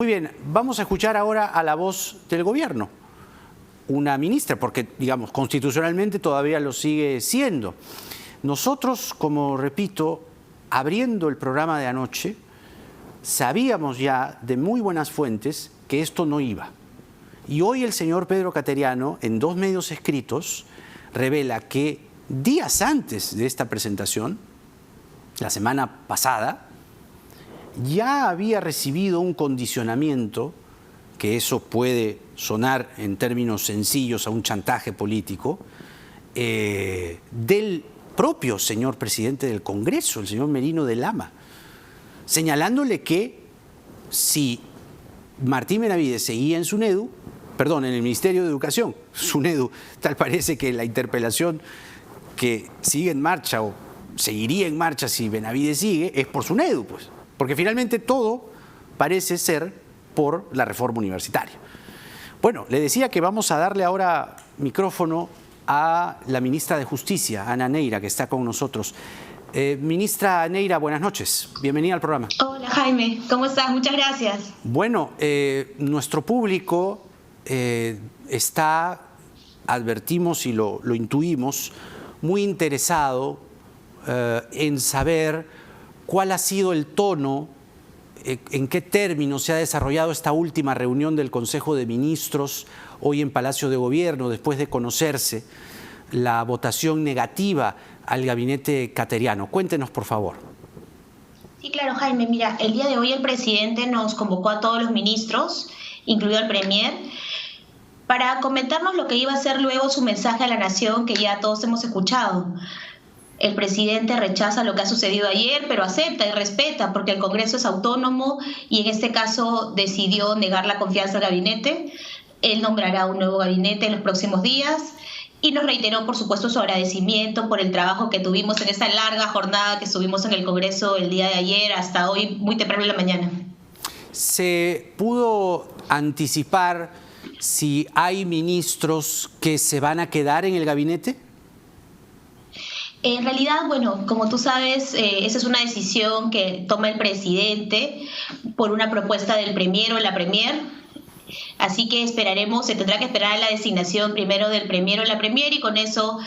Muy bien, vamos a escuchar ahora a la voz del gobierno, una ministra, porque, digamos, constitucionalmente todavía lo sigue siendo. Nosotros, como repito, abriendo el programa de anoche, sabíamos ya de muy buenas fuentes que esto no iba. Y hoy el señor Pedro Kateriano, en 2 medios escritos, revela que días antes de esta presentación, la semana pasada, ya había recibido un condicionamiento, que eso puede sonar en términos sencillos a un chantaje político, del propio señor presidente del Congreso, el señor Merino de Lama, señalándole que si Martín Benavides seguía en SUNEDU, perdón, en el Ministerio de Educación, SUNEDU, tal parece que la interpelación que sigue en marcha o seguiría en marcha si Benavides sigue, es por SUNEDU, pues. Porque finalmente todo parece ser por la reforma universitaria. Bueno, le decía que vamos a darle ahora micrófono a la ministra de Justicia, Ana Neira, que está con nosotros. Ministra Neira, buenas noches. Bienvenida al programa. Hola, Jaime. ¿Cómo estás? Muchas gracias. Bueno, nuestro público está, advertimos y lo intuimos, muy interesado en saber cuál ha sido el tono, en qué términos se ha desarrollado esta última reunión del Consejo de Ministros hoy en Palacio de Gobierno, después de conocerse la votación negativa al gabinete kateriano. Cuéntenos, por favor. Sí, claro, Jaime. Mira, el día de hoy el presidente nos convocó a todos los ministros, incluido al premier, para comentarnos lo que iba a ser luego su mensaje a la nación, que ya todos hemos escuchado. El presidente rechaza lo que ha sucedido ayer, pero acepta y respeta porque el Congreso es autónomo y en este caso decidió negar la confianza al gabinete. Él nombrará un nuevo gabinete en los próximos días y nos reiteró, por supuesto, su agradecimiento por el trabajo que tuvimos en esa larga jornada que estuvimos en el Congreso el día de ayer hasta hoy, muy temprano en la mañana. ¿Se pudo anticipar si hay ministros que se van a quedar en el gabinete? En realidad, bueno, como tú sabes, esa es una decisión que toma el presidente por una propuesta del premier o la premier. Así que esperaremos, se tendrá que esperar a la designación primero del premier o la premier y con eso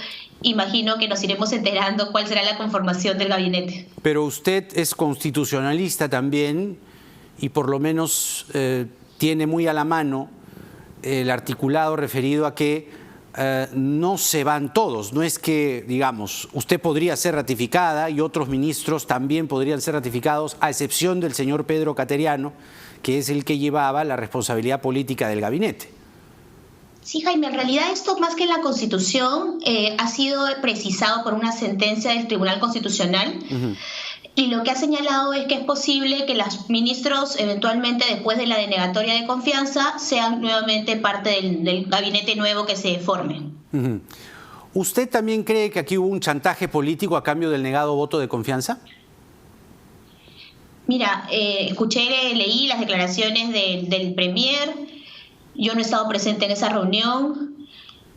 imagino que nos iremos enterando cuál será la conformación del gabinete. Pero usted es constitucionalista también y por lo menos tiene muy a la mano el articulado referido a que no se van todos, no es que, digamos, usted podría ser ratificada y otros ministros también podrían ser ratificados, a excepción del señor Pedro Kateriano, que es el que llevaba la responsabilidad política del gabinete. Sí, Jaime, en realidad esto más que en la Constitución ha sido precisado por una sentencia del Tribunal Constitucional. Y lo que ha señalado es que es posible que los ministros, eventualmente después de la denegatoria de confianza, sean nuevamente parte del gabinete nuevo que se forme. ¿Usted también cree que aquí hubo un chantaje político a cambio del negado voto de confianza? Mira, leí las declaraciones del premier. Yo no he estado presente en esa reunión.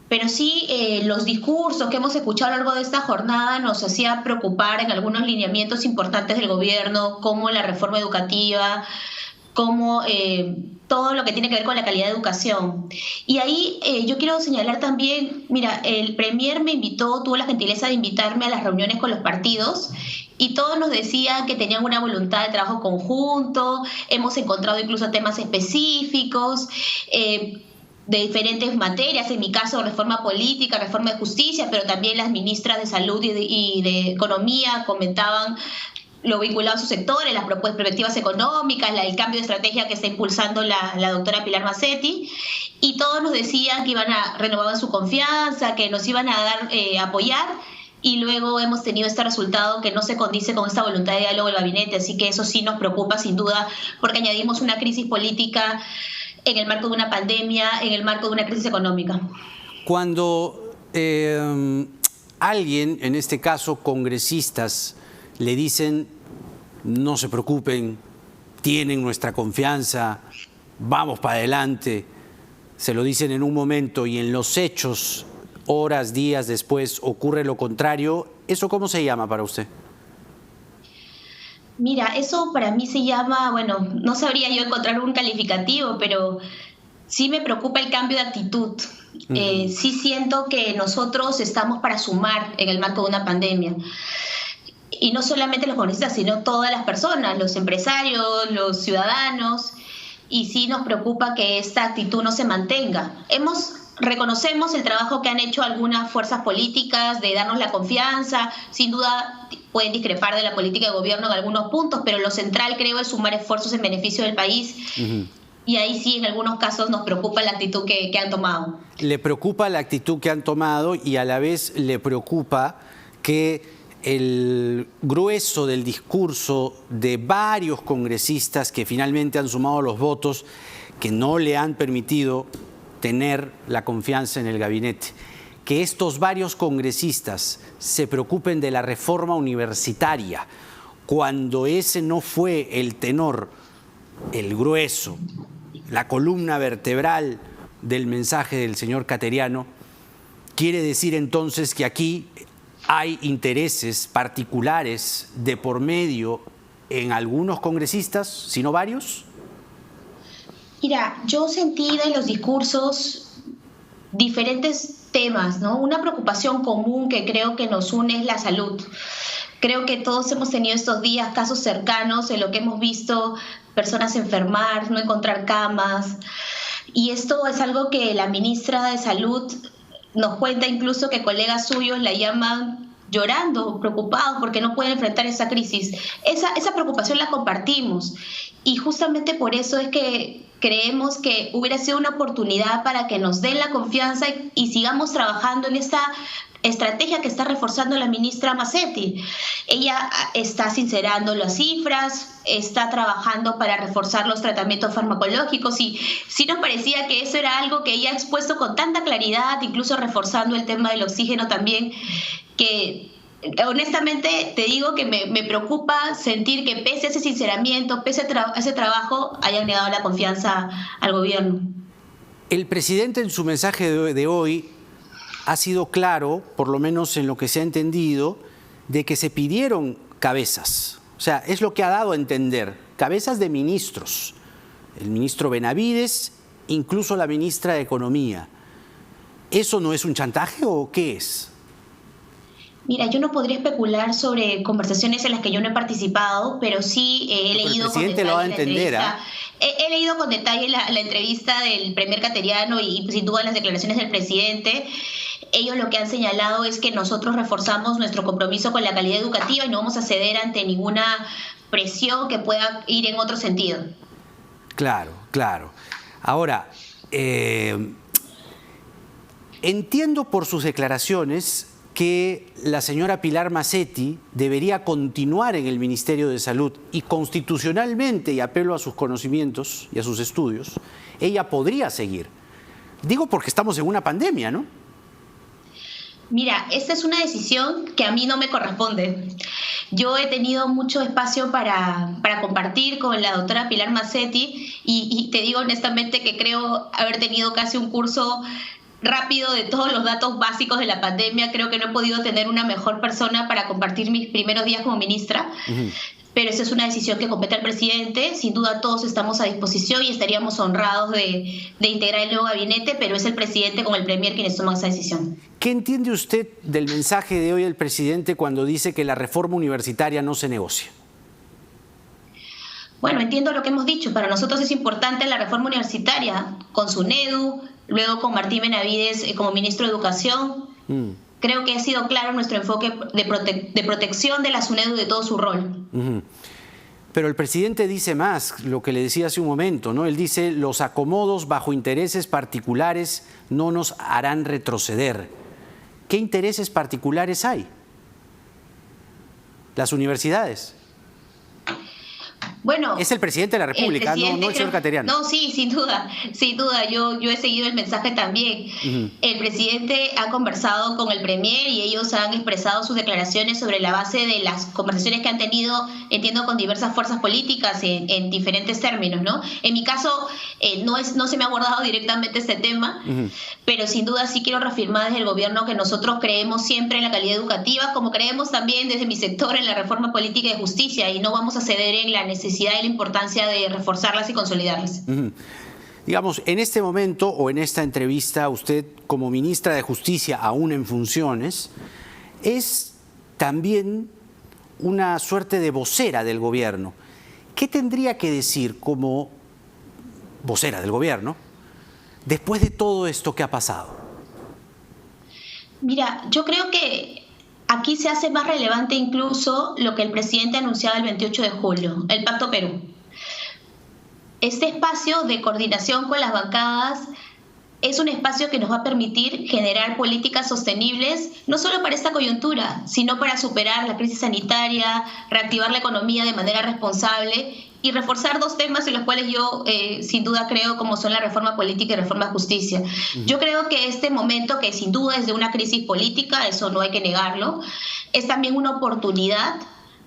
Pero sí, los discursos que hemos escuchado a lo largo de esta jornada nos hacía preocupar en algunos lineamientos importantes del gobierno, como la reforma educativa, como todo lo que tiene que ver con la calidad de educación. Y ahí yo quiero señalar también, mira, el premier tuvo la gentileza de invitarme a las reuniones con los partidos y todos nos decían que tenían una voluntad de trabajo conjunto, hemos encontrado incluso temas específicos, de diferentes materias, en mi caso reforma política, reforma de justicia, pero también las ministras de Salud y de Economía comentaban lo vinculado a sus sectores, las perspectivas económicas, el cambio de estrategia que está impulsando la doctora Pilar Macetti, y todos nos decían que iban a renovar su confianza, que nos iban a dar apoyar, y luego hemos tenido este resultado que no se condice con esta voluntad de diálogo del gabinete, así que eso sí nos preocupa sin duda, porque añadimos una crisis política en el marco de una pandemia, en el marco de una crisis económica. Cuando alguien, en este caso congresistas, le dicen no se preocupen, tienen nuestra confianza, vamos para adelante, se lo dicen en un momento y en los hechos, horas, días después, ocurre lo contrario, ¿eso cómo se llama para usted? Mira, eso para mí se llama, bueno, no sabría yo encontrar un calificativo, pero sí me preocupa el cambio de actitud. Sí siento que nosotros estamos para sumar en el marco de una pandemia. Y no solamente los congresistas, sino todas las personas, los empresarios, los ciudadanos. Y sí nos preocupa que esta actitud no se mantenga. Reconocemos el trabajo que han hecho algunas fuerzas políticas de darnos la confianza. Sin duda pueden discrepar de la política de gobierno en algunos puntos, pero lo central creo es sumar esfuerzos en beneficio del país. Y ahí sí, en algunos casos nos preocupa la actitud que han tomado. Le preocupa la actitud que han tomado y a la vez le preocupa que el grueso del discurso de varios congresistas que finalmente han sumado los votos que no le han permitido tener la confianza en el gabinete, que estos varios congresistas se preocupen de la reforma universitaria cuando ese no fue el tenor, el grueso, la columna vertebral del mensaje del señor Cateriano, quiere decir entonces que aquí hay intereses particulares de por medio en algunos congresistas, si no varios. Mira, yo sentí en los discursos diferentes temas, ¿no? Una preocupación común que creo que nos une es la salud. Creo que todos hemos tenido estos días casos cercanos en lo que hemos visto personas enfermar, no encontrar camas. Y esto es algo que la ministra de Salud nos cuenta, incluso que colegas suyos la llaman llorando, preocupados porque no pueden enfrentar esa crisis. Esa preocupación la compartimos y justamente por eso es que creemos que hubiera sido una oportunidad para que nos den la confianza y sigamos trabajando en esta estrategia que está reforzando la ministra Macetti. Ella está sincerando las cifras, está trabajando para reforzar los tratamientos farmacológicos y sí nos parecía que eso era algo que ella ha expuesto con tanta claridad, incluso reforzando el tema del oxígeno también, que honestamente te digo que me preocupa sentir que pese a ese sinceramiento, pese a ese trabajo, hayan negado la confianza al gobierno. El presidente en su mensaje de hoy ha sido claro, por lo menos en lo que se ha entendido, de que se pidieron cabezas. O sea, es lo que ha dado a entender, cabezas de ministros. El ministro Benavides, incluso la ministra de Economía. ¿Eso no es un chantaje o qué es? Mira, yo no podría especular sobre conversaciones en las que yo no he participado, pero sí he leído con detalle lo va a entender, he leído con detalle la entrevista del premier Cateriano y sin duda las declaraciones del presidente. Ellos lo que han señalado es que nosotros reforzamos nuestro compromiso con la calidad educativa y no vamos a ceder ante ninguna presión que pueda ir en otro sentido. Claro, claro. Ahora, entiendo por sus declaraciones que la señora Pilar Macetti debería continuar en el Ministerio de Salud y constitucionalmente, y apelo a sus conocimientos y a sus estudios, ella podría seguir. Digo porque estamos en una pandemia, ¿no? Mira, esta es una decisión que a mí no me corresponde. Yo he tenido mucho espacio para compartir con la doctora Pilar Macetti y te digo honestamente que creo haber tenido casi un curso rápido de todos los datos básicos de la pandemia. Creo que no he podido tener una mejor persona para compartir mis primeros días como ministra, pero esa es una decisión que compete al presidente. Sin duda todos estamos a disposición y estaríamos honrados de integrar el nuevo gabinete, pero es el presidente con el premier quienes toman esa decisión. ¿Qué entiende usted del mensaje de hoy del presidente cuando dice que la reforma universitaria no se negocia? Bueno, entiendo lo que hemos dicho. Para nosotros es importante la reforma universitaria, con SUNEDU, luego con Martín Benavides como ministro de Educación. Creo que ha sido claro nuestro enfoque de protección de la SUNEDU y de todo su rol. Pero el presidente dice más, lo que le decía hace un momento, ¿no? Él dice, los acomodos bajo intereses particulares no nos harán retroceder. ¿Qué intereses particulares hay? Las universidades. Bueno, es el presidente de la República, no el señor Cateriano. No, sí, sin duda. Yo he seguido el mensaje también. El presidente ha conversado con el premier y ellos han expresado sus declaraciones sobre la base de las conversaciones que han tenido, entiendo, con diversas fuerzas políticas en diferentes términos, ¿no? En mi caso, no se me ha abordado directamente este tema, pero sin duda sí quiero reafirmar desde el gobierno que nosotros creemos siempre en la calidad educativa, como creemos también desde mi sector en la reforma política de justicia, y no vamos a ceder en la necesidad y la importancia de reforzarlas y consolidarlas. Digamos, en este momento o en esta entrevista, usted como ministra de Justicia, aún en funciones, es también una suerte de vocera del gobierno. ¿Qué tendría que decir como vocera del gobierno después de todo esto que ha pasado? Mira, yo creo que aquí se hace más relevante incluso lo que el presidente anunciaba el 28 de julio, el Pacto Perú. Este espacio de coordinación con las bancadas es un espacio que nos va a permitir generar políticas sostenibles, no solo para esta coyuntura, sino para superar la crisis sanitaria, reactivar la economía de manera responsable y reforzar dos temas en los cuales yo sin duda creo, como son la reforma política y reforma justicia. Yo creo que este momento, que sin duda es de una crisis política, eso no hay que negarlo, es también una oportunidad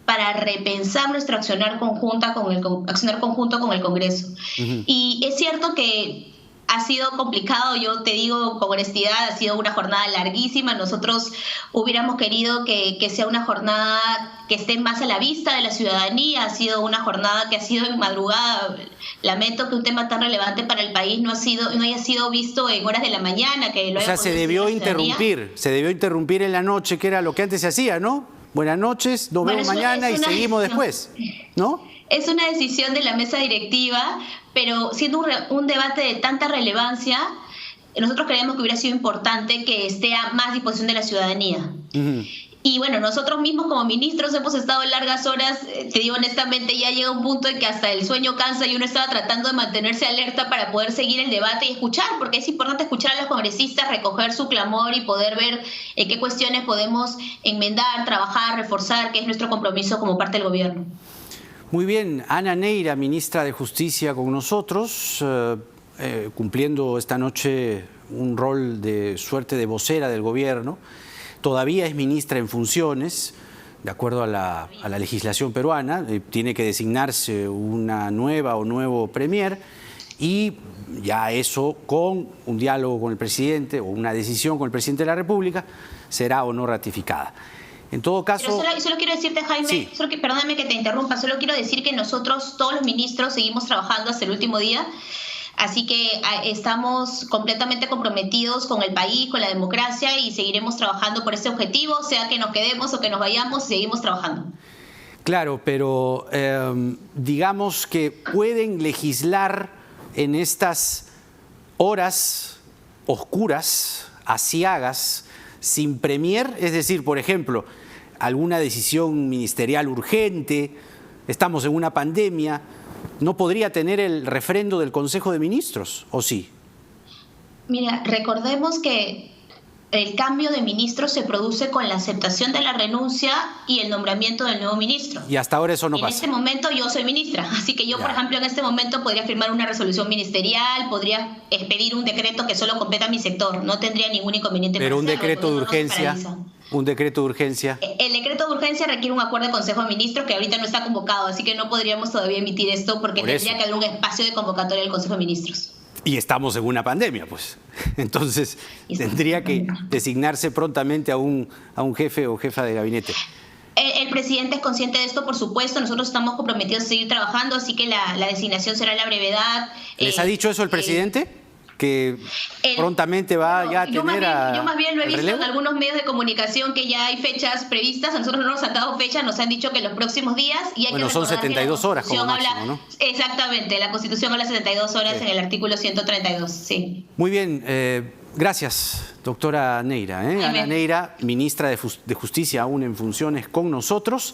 para repensar nuestro accionar conjunto con el Congreso. Y es cierto que ha sido complicado, yo te digo con honestidad, ha sido una jornada larguísima. Nosotros hubiéramos querido que sea una jornada que esté más a la vista de la ciudadanía. Ha sido una jornada que ha sido en madrugada. Lamento que un tema tan relevante para el país no haya sido visto en horas de la mañana. O sea, se debió interrumpir en la noche, que era lo que antes se hacía, ¿no? Buenas noches, nos vemos mañana y seguimos después, ¿no? Es una decisión de la mesa directiva, pero siendo un debate de tanta relevancia, nosotros creemos que hubiera sido importante que esté a más disposición de la ciudadanía. Y bueno, nosotros mismos como ministros hemos estado largas horas, te digo honestamente, ya llega un punto en que hasta el sueño cansa y uno estaba tratando de mantenerse alerta para poder seguir el debate y escuchar, porque es importante escuchar a los congresistas, recoger su clamor y poder ver en qué cuestiones podemos enmendar, trabajar, reforzar, que es nuestro compromiso como parte del gobierno. Muy bien, Ana Neira, ministra de Justicia con nosotros, cumpliendo esta noche un rol de suerte de vocera del gobierno. Todavía es ministra en funciones, de acuerdo a la legislación peruana, tiene que designarse una nueva o nuevo premier y ya eso con un diálogo con el presidente o una decisión con el presidente de la República será o no ratificada. En todo caso... Pero solo quiero decirte, Jaime, sí. Perdóname que te interrumpa, solo quiero decir que nosotros, todos los ministros, seguimos trabajando hasta el último día. Así que estamos completamente comprometidos con el país, con la democracia, y seguiremos trabajando por ese objetivo, sea que nos quedemos o que nos vayamos, seguimos trabajando. Claro, pero digamos que pueden legislar en estas horas oscuras, aciagas, sin premier, es decir, por ejemplo, alguna decisión ministerial urgente, estamos en una pandemia, ¿no podría tener el refrendo del Consejo de Ministros, o sí? Mira, recordemos que el cambio de ministro se produce con la aceptación de la renuncia y el nombramiento del nuevo ministro. Y hasta ahora eso no pasa. En este momento yo soy ministra, así que yo, por ejemplo, en este momento podría firmar una resolución ministerial, podría expedir un decreto que solo compete a mi sector, no tendría ningún inconveniente. Pero un decreto de urgencia... ¿Un decreto de urgencia? El decreto de urgencia requiere un acuerdo del Consejo de Ministros que ahorita no está convocado, así que no podríamos todavía emitir esto porque tendría que haber un espacio de convocatoria del Consejo de Ministros. Y estamos en una pandemia, pues. Entonces tendría que designarse prontamente a un jefe o jefa de gabinete. El presidente es consciente de esto, por supuesto. Nosotros estamos comprometidos a seguir trabajando, así que la designación será a la brevedad. ¿Les ha dicho eso el presidente? Que prontamente va ya a tener yo más bien lo he visto en algunos medios de comunicación que ya hay fechas previstas. A nosotros no nos han dado fechas, nos han dicho que los próximos días. Y hay bueno, que son 72 horas como máximo, ¿no? Exactamente, la Constitución habla 72 horas en el artículo 132, sí. Muy bien, gracias, doctora Neira. Ana Neira, ministra de Justicia, aún en funciones con nosotros.